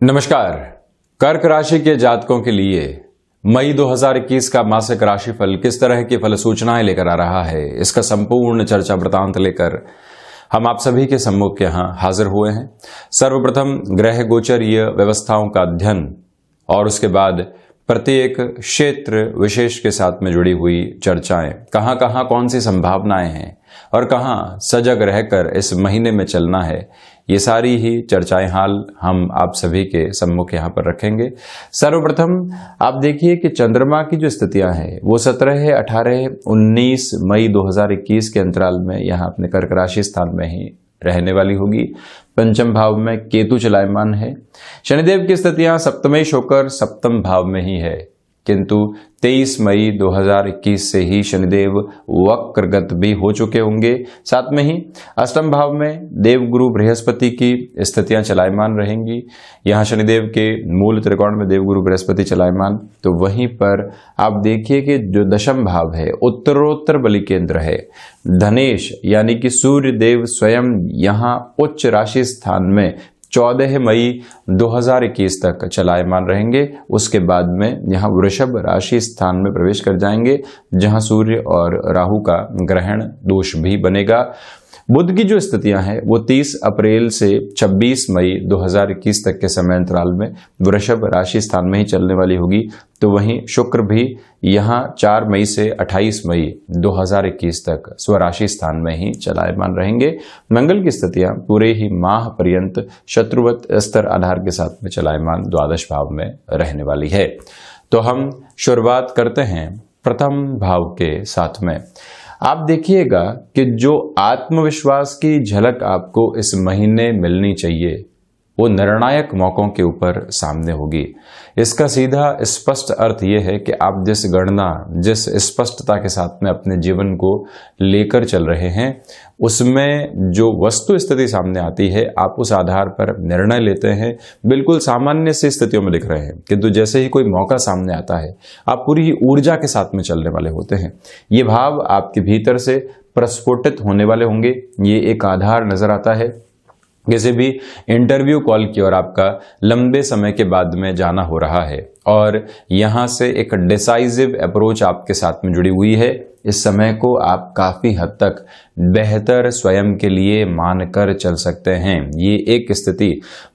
नमस्कार। कर्क राशि के जातकों के लिए मई 2021 का मासिक राशिफल किस तरह की फल सूचनाएं लेकर आ रहा है, इसका संपूर्ण चर्चा वृतांत लेकर हम आप सभी के सम्मुख यहां हाजिर हुए हैं। सर्वप्रथम ग्रह गोचरीय व्यवस्थाओं का अध्ययन और उसके बाद प्रत्येक क्षेत्र विशेष के साथ में जुड़ी हुई चर्चाएं, कहां कहां कौन सी संभावनाएं हैं और कहां सजग रहकर इस महीने में चलना है, ये सारी ही चर्चाएं हाल हम आप सभी के सम्मुख यहाँ पर रखेंगे। सर्वप्रथम आप देखिए कि चंद्रमा की जो स्थितियां हैं वो 17, 18, 19 मई 2021 के अंतराल में यहाँ अपने कर्क राशि स्थान में ही रहने वाली होगी। पंचम भाव में केतु चलायमान है। शनिदेव की स्थितियां सप्तमेश होकर सप्तम भाव में ही है, किंतु 23 मई 2021 से ही शनिदेव वक्रगत भी हो चुके होंगे। साथ में ही अष्टम भाव में देवगुरु बृहस्पति की स्थितियां चलायमान रहेंगी। यहाँ शनिदेव के मूल त्रिकोण में देवगुरु बृहस्पति चलायमान, तो वहीं पर आप देखिए कि जो दशम भाव है उत्तरोत्तर बलि केंद्र है धनेश, यानी कि सूर्य देव स्वयं यहाँ उच्च राशि स्थान में 14 मई 2021 तक चलायमान रहेंगे। उसके बाद में यहाँ वृषभ राशि स्थान में प्रवेश कर जाएंगे, जहाँ सूर्य और राहु का ग्रहण दोष भी बनेगा। बुध की जो स्थितियां हैं वो 30 अप्रैल से 26 मई 2021 तक के समय अंतराल में वृषभ राशि स्थान में ही चलने वाली होगी। तो वहीं शुक्र भी यहाँ 4 मई से 28 मई 2021 तक स्वराशि स्थान में ही चलायमान रहेंगे। मंगल की स्थितियां पूरे ही माह पर्यंत शत्रुवत स्तर आधार के साथ में चलायमान द्वादश भाव में रहने वाली है। तो हम शुरुआत करते हैं प्रथम भाव के साथ में। आप देखिएगा कि जो आत्मविश्वास की झलक आपको इस महीने मिलनी चाहिए वो निर्णायक मौकों के ऊपर सामने होगी। इसका सीधा स्पष्ट अर्थ यह है कि आप जिस गणना, जिस स्पष्टता के साथ में अपने जीवन को लेकर चल रहे हैं उसमें जो वस्तु स्थिति सामने आती है आप उस आधार पर निर्णय लेते हैं। बिल्कुल सामान्य सी स्थितियों में दिख रहे हैं, किंतु जैसे ही कोई मौका सामने आता है आप पूरी ही ऊर्जा के साथ में चलने वाले होते हैं। ये भाव आपके भीतर से प्रस्फुटित होने वाले होंगे। ये एक आधार नजर आता है किसी भी इंटरव्यू कॉल की और आपका लंबे समय के बाद में जाना हो रहा है और यहाँ से एक डिसाइसिव अप्रोच आपके साथ में जुड़ी हुई है। इस समय को आप काफी हद तक बेहतर स्वयं के लिए मानकर चल सकते हैं, ये एक स्थिति।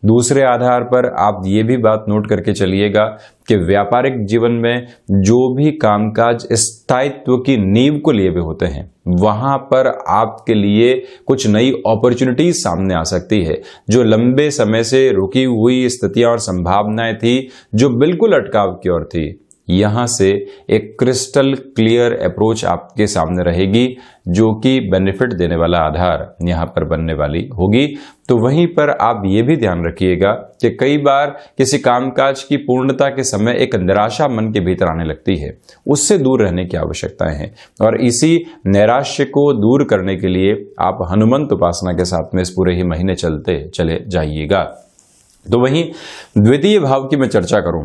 दूसरे आधार पर आप ये भी बात नोट करके चलिएगा कि व्यापारिक जीवन में जो भी कामकाज स्थायित्व की नींव को लिए हुए होते हैं वहां पर आपके लिए कुछ नई अपॉर्चुनिटीज सामने आ सकती है। जो लंबे समय से रुकी हुई स्थितियां और संभावनाएं थी जो बिल्कुल अटकाव की ओर थी, यहां से एक क्रिस्टल क्लियर अप्रोच आपके सामने रहेगी जो कि बेनिफिट देने वाला आधार यहां पर बनने वाली होगी। तो वहीं पर आप ये भी ध्यान रखिएगा कि कई बार किसी कामकाज की पूर्णता के समय एक निराशा मन के भीतर आने लगती है, उससे दूर रहने की आवश्यकताएं हैं और इसी नैराश्य को दूर करने के लिए आप हनुमंत उपासना के साथ में इस पूरे ही महीने चलते चले जाइएगा। तो वहीं द्वितीय भाव की मैं चर्चा करूं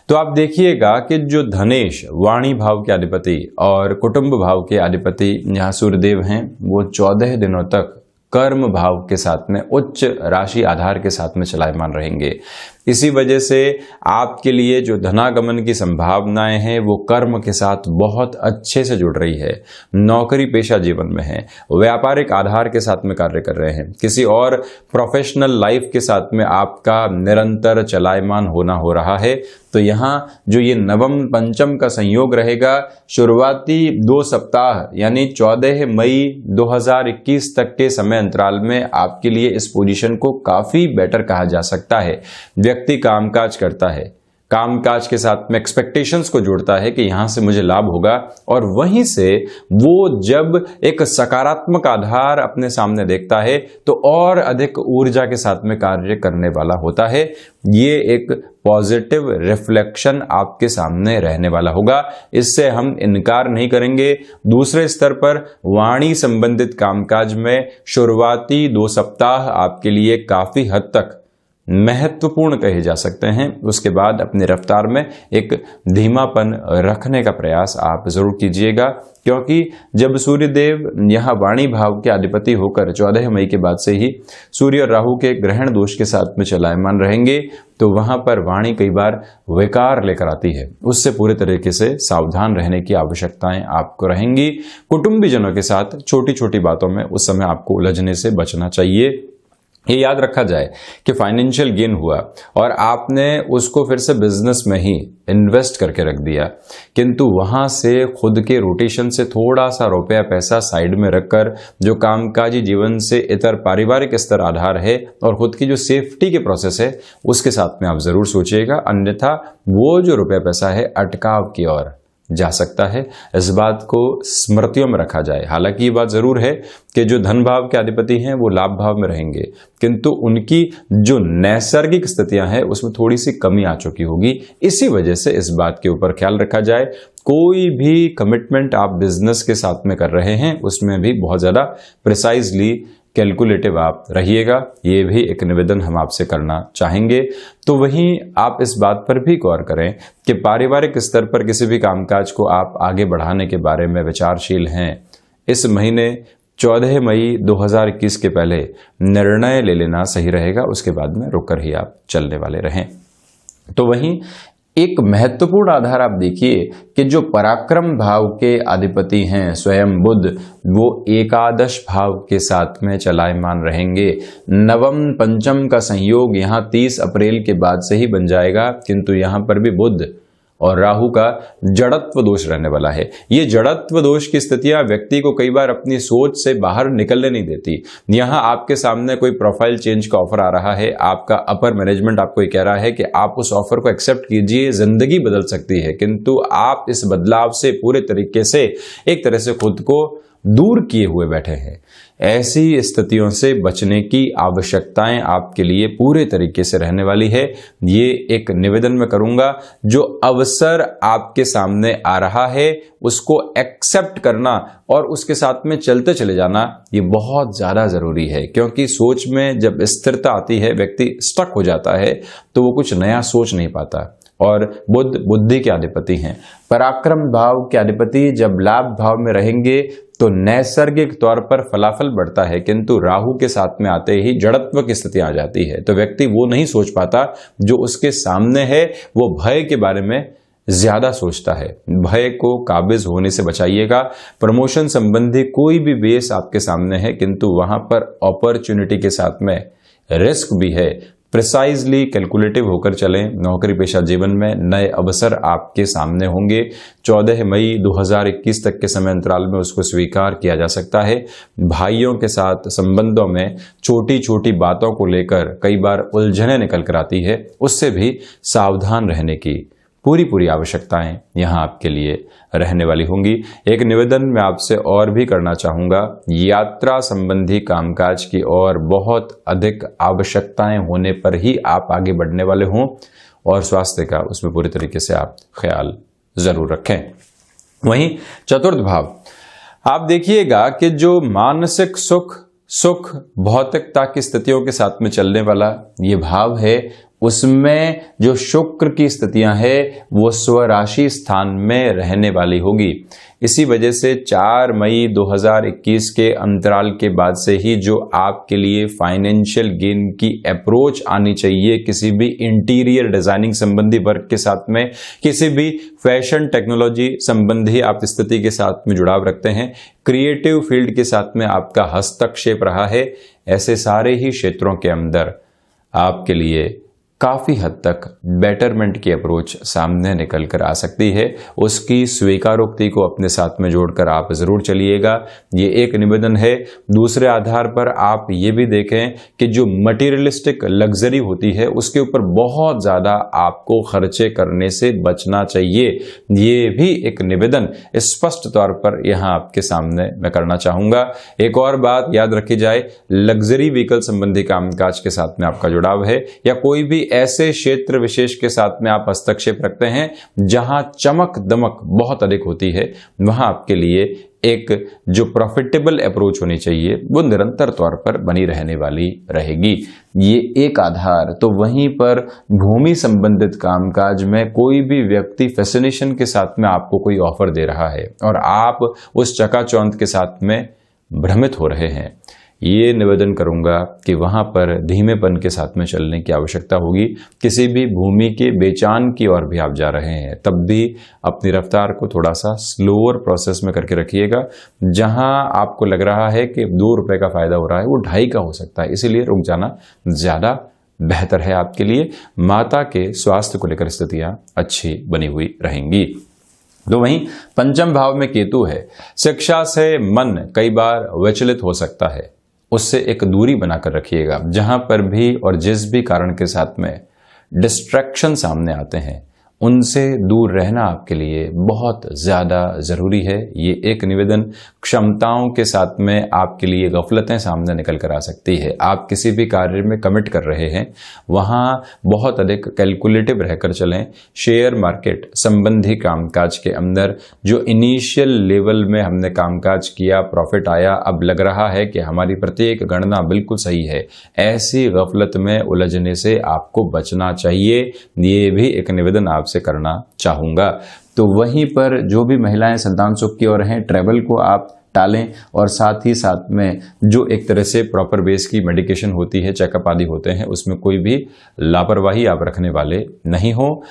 तो आप देखिएगा कि जो धनेश वाणी भाव के अधिपति और कुटुंब भाव के अधिपति यहाँ सूर्यदेव हैं वो 14 दिनों तक कर्म भाव के साथ में उच्च राशि आधार के साथ में चलायमान रहेंगे। इसी वजह से आपके लिए जो धनागमन की संभावनाएं हैं वो कर्म के साथ बहुत अच्छे से जुड़ रही है। नौकरी पेशा जीवन में है, व्यापारिक आधार के साथ में कार्य कर रहे हैं, किसी और प्रोफेशनल लाइफ के साथ में आपका निरंतर चलायमान होना हो रहा है। तो यहाँ जो ये नवम पंचम का संयोग रहेगा शुरुआती 2 सप्ताह यानी 14 मई 2021 तक के समय अंतराल में आपके लिए इस पोजीशन को काफी बेटर कहा जा सकता है। व्यक्ति कामकाज करता है, कामकाज के साथ में एक्सपेक्टेशंस को जोड़ता है कि यहां से मुझे लाभ होगा और वहीं से वो जब एक सकारात्मक आधार अपने सामने देखता है तो और अधिक ऊर्जा के साथ में कार्य करने वाला होता है। ये एक पॉजिटिव रिफ्लेक्शन आपके सामने रहने वाला होगा, इससे हम इनकार नहीं करेंगे। दूसरे स्तर पर वाणी संबंधित कामकाज में शुरुआती 2 सप्ताह आपके लिए काफी हद तक महत्वपूर्ण कहे जा सकते हैं। उसके बाद अपनी रफ्तार में एक धीमापन रखने का प्रयास आप जरूर कीजिएगा, क्योंकि जब सूर्यदेव यहाँ वाणी भाव के अधिपति होकर 14 मई के बाद से ही सूर्य और राहु के ग्रहण दोष के साथ में चलायमान रहेंगे, तो वहां पर वाणी कई बार विकार लेकर आती है। उससे पूरे तरीके से सावधान रहने की आवश्यकताएं आपको रहेंगी। कुटुंबीजनों के साथ छोटी छोटी बातों में उस समय आपको उलझने से बचना चाहिए। ये याद रखा जाए कि फाइनेंशियल गेन हुआ और आपने उसको फिर से बिजनेस में ही इन्वेस्ट करके रख दिया, किंतु वहां से खुद के रोटेशन से थोड़ा सा रुपया पैसा साइड में रखकर जो कामकाजी जीवन से इतर पारिवारिक स्तर आधार है और खुद की जो सेफ्टी के प्रोसेस है उसके साथ में आप जरूर सोचिएगा, अन्यथा वो जो रुपया पैसा है अटकाव की ओर जा सकता है। इस बात को स्मृतियों में रखा जाए। हालांकि ये बात जरूर है कि जो धन भाव के अधिपति हैं वो लाभ भाव में रहेंगे, किंतु उनकी जो नैसर्गिक स्थितियां हैं उसमें थोड़ी सी कमी आ चुकी होगी। इसी वजह से इस बात के ऊपर ख्याल रखा जाए। कोई भी कमिटमेंट आप बिजनेस के साथ में कर रहे हैं उसमें भी बहुत ज्यादा प्रिसाइजली कैलकुलेटिव आप रहिएगा, ये भी एक निवेदन हम आपसे करना चाहेंगे। तो वहीं आप इस बात पर भी गौर करें कि पारिवारिक स्तर पर किसी भी कामकाज को आप आगे बढ़ाने के बारे में विचारशील हैं। इस महीने 14 मई 2021 के पहले निर्णय ले लेना सही रहेगा, उसके बाद में रुक कर ही आप चलने वाले रहें। तो वहीं एक महत्वपूर्ण आधार आप देखिए कि जो पराक्रम भाव के अधिपति हैं स्वयं बुध, वो एकादश भाव के साथ में चलायमान रहेंगे। नवम पंचम का संयोग यहाँ 30 अप्रैल के बाद से ही बन जाएगा, किंतु यहाँ पर भी बुध और राहु का जड़त्व दोष रहने वाला है। ये जड़त्व दोष की स्थितियां व्यक्ति को कई बार अपनी सोच से बाहर निकलने नहीं देती। यहाँ आपके सामने कोई प्रोफाइल चेंज का ऑफर आ रहा है, आपका अपर मैनेजमेंट आपको ये कह रहा है कि आप उस ऑफर को एक्सेप्ट कीजिए, जिंदगी बदल सकती है, किंतु आप इस बदलाव से पूरे तरीके से एक तरह से खुद को दूर किए हुए बैठे हैं। ऐसी स्थितियों से बचने की आवश्यकताएं आपके लिए पूरे तरीके से रहने वाली है। ये एक निवेदन मैं करूंगा, जो अवसर आपके सामने आ रहा है उसको एक्सेप्ट करना और उसके साथ में चलते चले जाना, ये बहुत ज्यादा जरूरी है, क्योंकि सोच में जब स्थिरता आती है व्यक्ति स्टक हो जाता है तो वो कुछ नया सोच नहीं पाता। और बुध बुद्धि के अधिपति हैं, पराक्रम भाव के अधिपति जब लाभ भाव में रहेंगे तो नैसर्गिक तौर पर फलाफल बढ़ता है, किंतु राहु के साथ में आते ही जड़त्व की स्थिति आ जाती है, तो व्यक्ति वो नहीं सोच पाता जो उसके सामने है। वो भय के बारे में ज्यादा सोचता है। भय को काबिज होने से बचाइएगा। प्रमोशन संबंधी कोई भी बेस आपके सामने है, किंतु वहां पर अपॉर्चुनिटी के साथ में रिस्क भी है। प्रिसाइजली कैलकुलेटिव होकर चलें। नौकरी पेशा जीवन में नए अवसर आपके सामने होंगे। 14 मई 2021 तक के समय अंतराल में उसको स्वीकार किया जा सकता है। भाइयों के साथ संबंधों में छोटी छोटी बातों को लेकर कई बार उलझने निकल कर आती है, उससे भी सावधान रहने की पूरी आवश्यकताएं यहां आपके लिए रहने वाली होंगी। एक निवेदन मैं आपसे और भी करना चाहूंगा, यात्रा संबंधी कामकाज की और बहुत अधिक आवश्यकताएं होने पर ही आप आगे बढ़ने वाले हों, और स्वास्थ्य का उसमें पूरी तरीके से आप ख्याल जरूर रखें। वहीं चतुर्थ भाव आप देखिएगा कि जो मानसिक सुख भौतिकता की स्थितियों के साथ में चलने वाला ये भाव है, उसमें जो शुक्र की स्थितियां हैं वो स्वराशि स्थान में रहने वाली होगी। इसी वजह से 4 मई 2021 के अंतराल के बाद से ही जो आपके लिए फाइनेंशियल गेन की अप्रोच आनी चाहिए, किसी भी इंटीरियर डिजाइनिंग संबंधी वर्क के साथ में, किसी भी फैशन टेक्नोलॉजी संबंधी आप स्थिति के साथ में जुड़ाव रखते हैं, क्रिएटिव फील्ड के साथ में आपका हस्तक्षेप रहा है, ऐसे सारे ही क्षेत्रों के अंदर आपके लिए काफी हद तक बेटरमेंट की अप्रोच सामने निकल कर आ सकती है। उसकी स्वीकारोक्ति को अपने साथ में जोड़कर आप जरूर चलिएगा। ये एक निवेदन है। दूसरे आधार पर आप ये भी देखें कि जो मटेरियलिस्टिक लग्जरी होती है उसके ऊपर बहुत ज्यादा आपको खर्चे करने से बचना चाहिए। ये भी एक निवेदन स्पष्ट तौर पर यहाँ आपके सामने मैं करना चाहूंगा। एक और बात याद रखी जाए, लग्जरी व्हीकल संबंधी कामकाज के साथ में आपका जुड़ाव है या कोई भी ऐसे क्षेत्र विशेष के साथ में आप हस्तक्षेप रखते हैं जहां चमक दमक बहुत अधिक होती है, वहां आपके लिए एक जो प्रॉफिटेबल अप्रोच होनी चाहिए वो निरंतर तौर पर बनी रहने वाली रहेगी। ये एक आधार। तो वहीं पर भूमि संबंधित कामकाज में कोई भी व्यक्ति फैसिनेशन के साथ में आपको कोई ऑफर दे रहा है और आप उस चकाचौंध के साथ में भ्रमित हो रहे हैं, ये निवेदन करूंगा कि वहां पर धीमेपन के साथ में चलने की आवश्यकता होगी। किसी भी भूमि के बेचान की ओर भी आप जा रहे हैं तब भी अपनी रफ्तार को थोड़ा सा स्लोअर प्रोसेस में करके रखिएगा। जहां आपको लग रहा है कि 2 रुपए का फायदा हो रहा है वो 2.5 का हो सकता है, इसीलिए रुक जाना ज्यादा बेहतर है आपके लिए। माता के स्वास्थ्य को लेकर स्थितियां अच्छी बनी हुई रहेंगी। तो वहीं पंचम भाव में केतु है। शिक्षा से मन कई बार विचलित हो सकता है, उससे एक दूरी बनाकर रखिएगा। जहां पर भी और जिस भी कारण के साथ में डिस्ट्रैक्शन सामने आते हैं उनसे दूर रहना आपके लिए बहुत ज्यादा जरूरी है। ये एक निवेदन क्षमताओं के साथ में आपके लिए गफलतें सामने निकल कर आ सकती है। आप किसी भी कार्य में कमिट कर रहे हैं वहां बहुत अधिक कैलकुलेटिव रहकर चलें। शेयर मार्केट संबंधी कामकाज के अंदर जो इनिशियल लेवल में हमने कामकाज किया, प्रॉफिट आया, अब लग रहा है कि हमारी प्रत्येक गणना बिल्कुल सही है, ऐसी गफलत में उलझने से आपको बचना चाहिए। ये भी एक निवेदन आपसे करना चाहूंगा। तो वहीं पर जो भी महिलाएं संतान सुख की ओर हैं, ट्रैवल को आप टालें और साथ ही साथ में जो एक तरह से प्रॉपर बेस की मेडिकेशन होती है, चेकअप आदि होते हैं, उसमें कोई भी लापरवाही आप रखने वाले नहीं हो।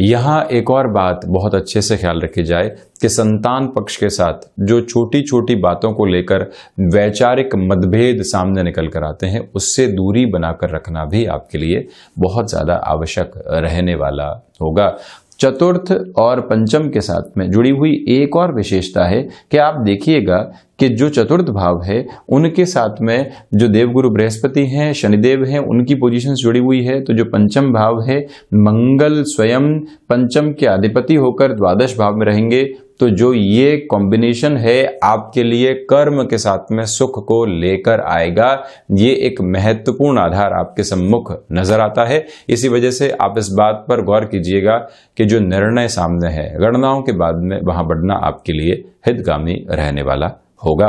यहाँ एक और बात बहुत अच्छे से ख्याल रखी जाए कि संतान पक्ष के साथ जो छोटी छोटी बातों को लेकर वैचारिक मतभेद सामने निकल कर आते हैं उससे दूरी बनाकर रखना भी आपके लिए बहुत ज़्यादा आवश्यक रहने वाला होगा। चतुर्थ और पंचम के साथ में जुड़ी हुई एक और विशेषता है कि आप देखिएगा कि जो चतुर्थ भाव है उनके साथ में जो देवगुरु बृहस्पति हैं, शनिदेव हैं, उनकी पोजीशन जुड़ी हुई है। तो जो पंचम भाव है, मंगल स्वयं पंचम के अधिपति होकर द्वादश भाव में रहेंगे। तो जो ये कॉम्बिनेशन है आपके लिए कर्म के साथ में सुख को लेकर आएगा। ये एक महत्वपूर्ण आधार आपके सम्मुख नजर आता है। इसी वजह से आप इस बात पर गौर कीजिएगा कि जो निर्णय सामने है गणनाओं के बाद में वहां बढ़ना आपके लिए हितगामी रहने वाला होगा।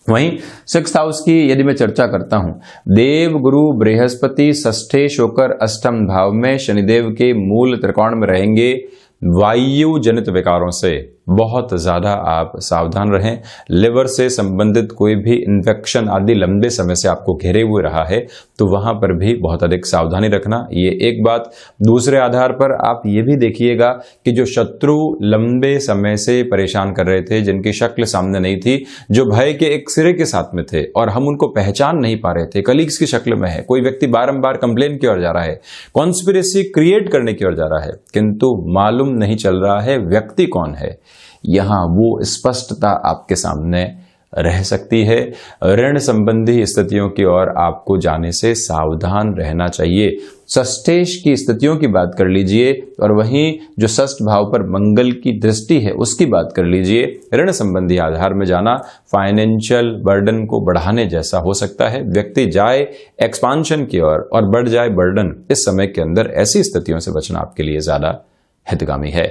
वहीं 6th हाउस की यदि मैं चर्चा करता हूं, देव गुरु बृहस्पति षष्ठेश होकर अष्टम भाव में शनिदेव के मूल त्रिकोण में रहेंगे। वायु जनित विकारों से बहुत ज्यादा आप सावधान रहें। लिवर से संबंधित कोई भी इन्फेक्शन आदि लंबे समय से आपको घेरे हुए रहा है तो वहां पर भी बहुत अधिक सावधानी रखना, ये एक बात। दूसरे आधार पर आप ये भी देखिएगा कि जो शत्रु लंबे समय से परेशान कर रहे थे, जिनकी शक्ल सामने नहीं थी, जो भय के एक सिरे के साथ में थे और हम उनको पहचान नहीं पा रहे थे, कलीग्स की शक्ल में है, कोई व्यक्ति बारंबार कंप्लेन की ओर जा रहा है, कॉन्स्पिरेसी क्रिएट करने की ओर जा रहा है, किंतु मालूम नहीं चल रहा है व्यक्ति कौन है। यहां वो स्पष्टता आपके सामने रह सकती है। ऋण संबंधी स्थितियों की ओर आपको जाने से सावधान रहना चाहिए। षष्ठेश की स्थितियों की बात कर लीजिए और वहीं जो षष्ठ भाव पर मंगल की दृष्टि है उसकी बात कर लीजिए। ऋण संबंधी आधार में जाना फाइनेंशियल बर्डन को बढ़ाने जैसा हो सकता है। व्यक्ति जाए एक्सपांशन की ओर और बढ़ जाए बर्डन। इस समय के अंदर ऐसी स्थितियों से बचना आपके लिए ज्यादा हितगामी है।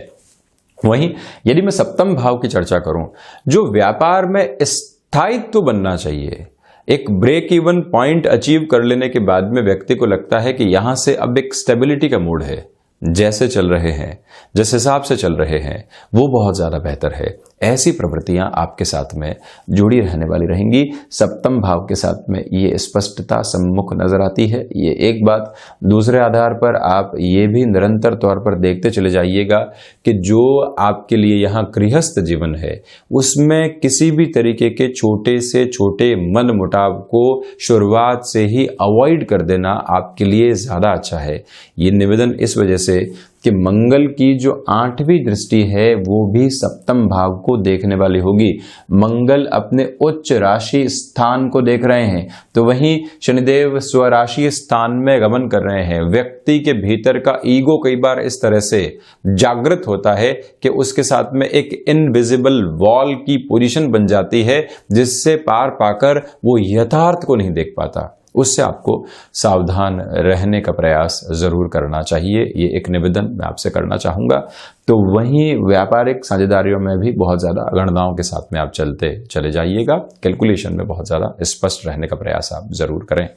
वहीं यदि मैं सप्तम भाव की चर्चा करूं, जो व्यापार में स्थायित्व बनना चाहिए, एक ब्रेक इवन पॉइंट अचीव कर लेने के बाद में व्यक्ति को लगता है कि यहां से अब एक स्टेबिलिटी का मूड है, जैसे चल रहे हैं, जिस हिसाब से चल रहे हैं वो बहुत ज्यादा बेहतर है। ऐसी प्रवृत्तियां आपके साथ में जुड़ी रहने वाली रहेंगी। सप्तम भाव के साथ में ये स्पष्टता सम्मुख नजर आती है, ये एक बात। दूसरे आधार पर आप ये भी निरंतर तौर पर देखते चले जाइएगा कि जो आपके लिए यहाँ गृहस्थ जीवन है उसमें किसी भी तरीके के छोटे से छोटे मन मुटाव को शुरुआत से ही अवॉइड कर देना आपके लिए ज्यादा अच्छा है। ये निवेदन इस वजह से कि मंगल की जो 8वीं दृष्टि है वो भी सप्तम भाव को देखने वाली होगी। मंगल अपने उच्च राशि स्थान को देख रहे हैं, तो वहीं शनिदेव स्वराशि स्थान में गमन कर रहे हैं। व्यक्ति के भीतर का ईगो कई बार इस तरह से जागृत होता है कि उसके साथ में एक इनविजिबल वॉल की पोजीशन बन जाती है, जिससे पार पाकर वो यथार्थ को नहीं देख पाता। उससे आपको सावधान रहने का प्रयास जरूर करना चाहिए। ये एक निवेदन मैं आपसे करना चाहूंगा। तो वहीं व्यापारिक साझेदारियों में भी बहुत ज्यादा गणनाओं के साथ में आप चलते चले जाइएगा। कैलकुलेशन में बहुत ज्यादा स्पष्ट रहने का प्रयास आप जरूर करें।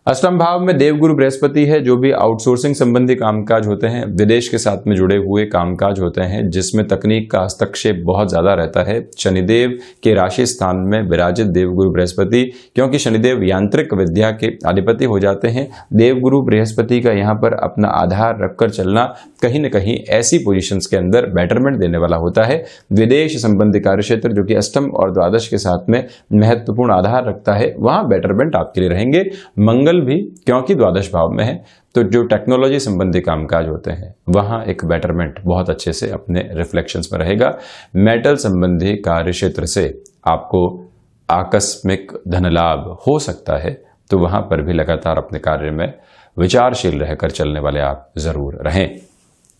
अष्टम भाव में देवगुरु बृहस्पति है। जो भी आउटसोर्सिंग संबंधी कामकाज होते हैं, विदेश के साथ में जुड़े हुए कामकाज होते हैं, जिसमें तकनीक का हस्तक्षेप बहुत ज्यादा रहता है, शनिदेव के राशि स्थान में विराजित देवगुरु बृहस्पति, क्योंकि शनिदेव यांत्रिक विद्या के अधिपति हो जाते हैं, देवगुरु बृहस्पति का यहाँ पर अपना आधार रखकर चलना कहीं न कहीं ऐसी पोजीशंस के अंदर बेटरमेंट देने वाला होता है। विदेश संबंधी कार्य क्षेत्र जो कि अष्टम और द्वादश के साथ में महत्वपूर्ण आधार रखता है, वहां बेटरमेंट आपके लिए रहेंगे। मंगल भी क्योंकि द्वादश भाव में है, तो जो टेक्नोलॉजी संबंधी कामकाज होते हैं वहां एक बेटरमेंट बहुत अच्छे से अपने रिफ्लेक्शंस में रहेगा। मेटल संबंधी कार्य क्षेत्र से आपको आकस्मिक धन लाभ हो सकता है, तो वहां पर भी लगातार अपने कार्य में विचारशील रहकर चलने वाले आप जरूर रहें।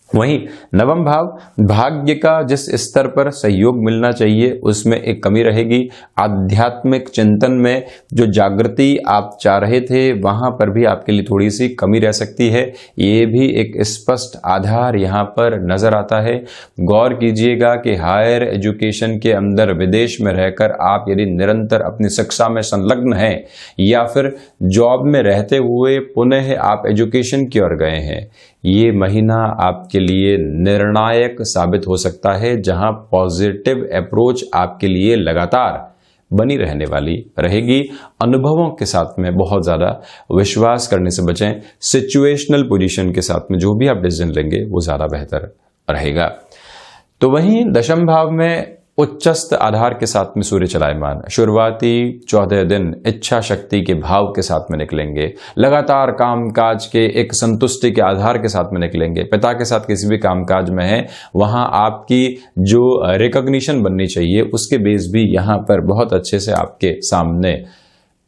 वहीं नवम भाव, भाग्य का जिस स्तर पर सहयोग मिलना चाहिए उसमें एक कमी रहेगी। आध्यात्मिक चिंतन में जो जागृति आप चाह रहे थे वहां पर भी आपके लिए थोड़ी सी कमी रह सकती है। ये भी एक स्पष्ट आधार यहां पर नजर आता है। गौर कीजिएगा कि हायर एजुकेशन के अंदर विदेश में रहकर आप यदि निरंतर अपनी शिक्षा में संलग्न हैं या फिर जॉब में रहते हुए पुनः आप एजुकेशन की ओर गए हैं, ये महीना आपके लिए निर्णायक साबित हो सकता है, जहां पॉजिटिव अप्रोच आपके लिए लगातार बनी रहने वाली रहेगी। अनुभवों के साथ में बहुत ज्यादा विश्वास करने से बचें। सिचुएशनल पोजीशन के साथ में जो भी आप डिसीजन लेंगे वो ज्यादा बेहतर रहेगा। तो वहीं दशम भाव में उच्चस्त आधार के साथ में सूर्य चलायमान, शुरुआती 14 दिन इच्छा शक्ति के भाव के साथ में निकलेंगे, लगातार कामकाज के एक संतुष्टि के आधार के साथ में निकलेंगे। पिता के साथ किसी भी कामकाज में है वहां आपकी जो रिकॉग्निशन बननी चाहिए उसके बेस भी यहां पर बहुत अच्छे से आपके सामने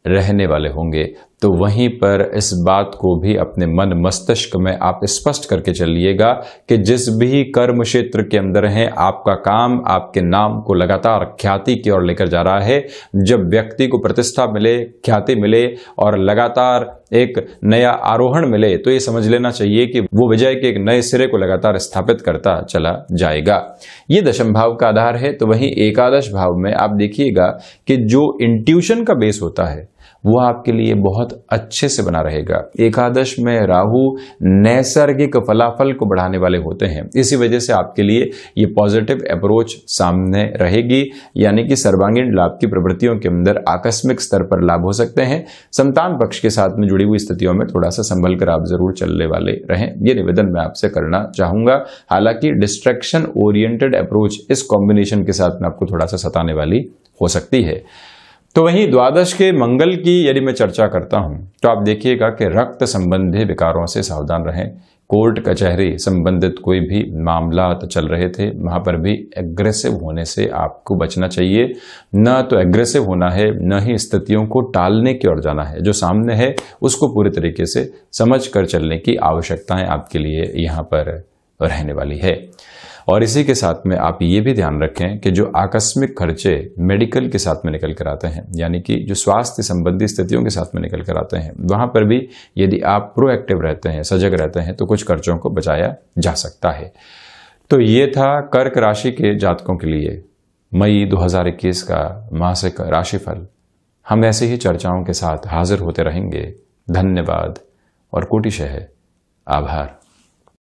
रहने वाले होंगे। तो वहीं पर इस बात को भी अपने मन मस्तिष्क में आप स्पष्ट करके चलिएगा कि जिस भी कर्म क्षेत्र के अंदर हैं, आपका काम आपके नाम को लगातार ख्याति की ओर लेकर जा रहा है। जब व्यक्ति को प्रतिष्ठा मिले, ख्याति मिले और लगातार एक नया आरोहण मिले, तो ये समझ लेना चाहिए कि वो विजय के एक नए सिरे को लगातार स्थापित करता चला जाएगा। ये दशम भाव का आधार है। तो वहीं एकादश भाव में आप देखिएगा कि जो इंट्यूशन का बेस होता है वो आपके लिए बहुत अच्छे से बना रहेगा। एकादश में राहु नैसर्गिक फलाफल को बढ़ाने वाले होते हैं, इसी वजह से आपके लिए ये पॉजिटिव अप्रोच सामने रहेगी, यानी कि सर्वांगीण लाभ की प्रवृत्तियों के अंदर आकस्मिक स्तर पर लाभ हो सकते हैं। संतान पक्ष के साथ में जुड़ी हुई स्थितियों में थोड़ा सा संभल कर आप जरूर चलने वाले रहें, ये निवेदन मैं आपसे करना चाहूंगा। हालांकि डिस्ट्रैक्शन ओरिएंटेड अप्रोच इस कॉम्बिनेशन के साथ में आपको थोड़ा सा सताने वाली हो सकती है। तो वहीं द्वादश के मंगल की यदि मैं चर्चा करता हूं तो आप देखिएगा कि रक्त संबंधी विकारों से सावधान रहें। कोर्ट कचहरी संबंधित कोई भी मामला चल रहे थे, वहां पर भी एग्रेसिव होने से आपको बचना चाहिए। न तो एग्रेसिव होना है, न ही स्थितियों को टालने की ओर जाना है। जो सामने है उसको पूरी तरीके से समझ कर चलने की आवश्यकताएं आपके लिए यहाँ पर रहने वाली है। और इसी के साथ में आप ये भी ध्यान रखें कि जो आकस्मिक खर्चे मेडिकल के साथ में निकल कर आते हैं, यानी कि जो स्वास्थ्य संबंधी स्थितियों के साथ में निकल कर आते हैं, वहां पर भी यदि आप प्रोएक्टिव रहते हैं, सजग रहते हैं, तो कुछ खर्चों को बचाया जा सकता है। तो ये था कर्क राशि के जातकों के लिए मई 2021 का मासिक राशिफल। हम ऐसे ही चर्चाओं के साथ हाजिर होते रहेंगे। धन्यवाद और कोटिशः आभार।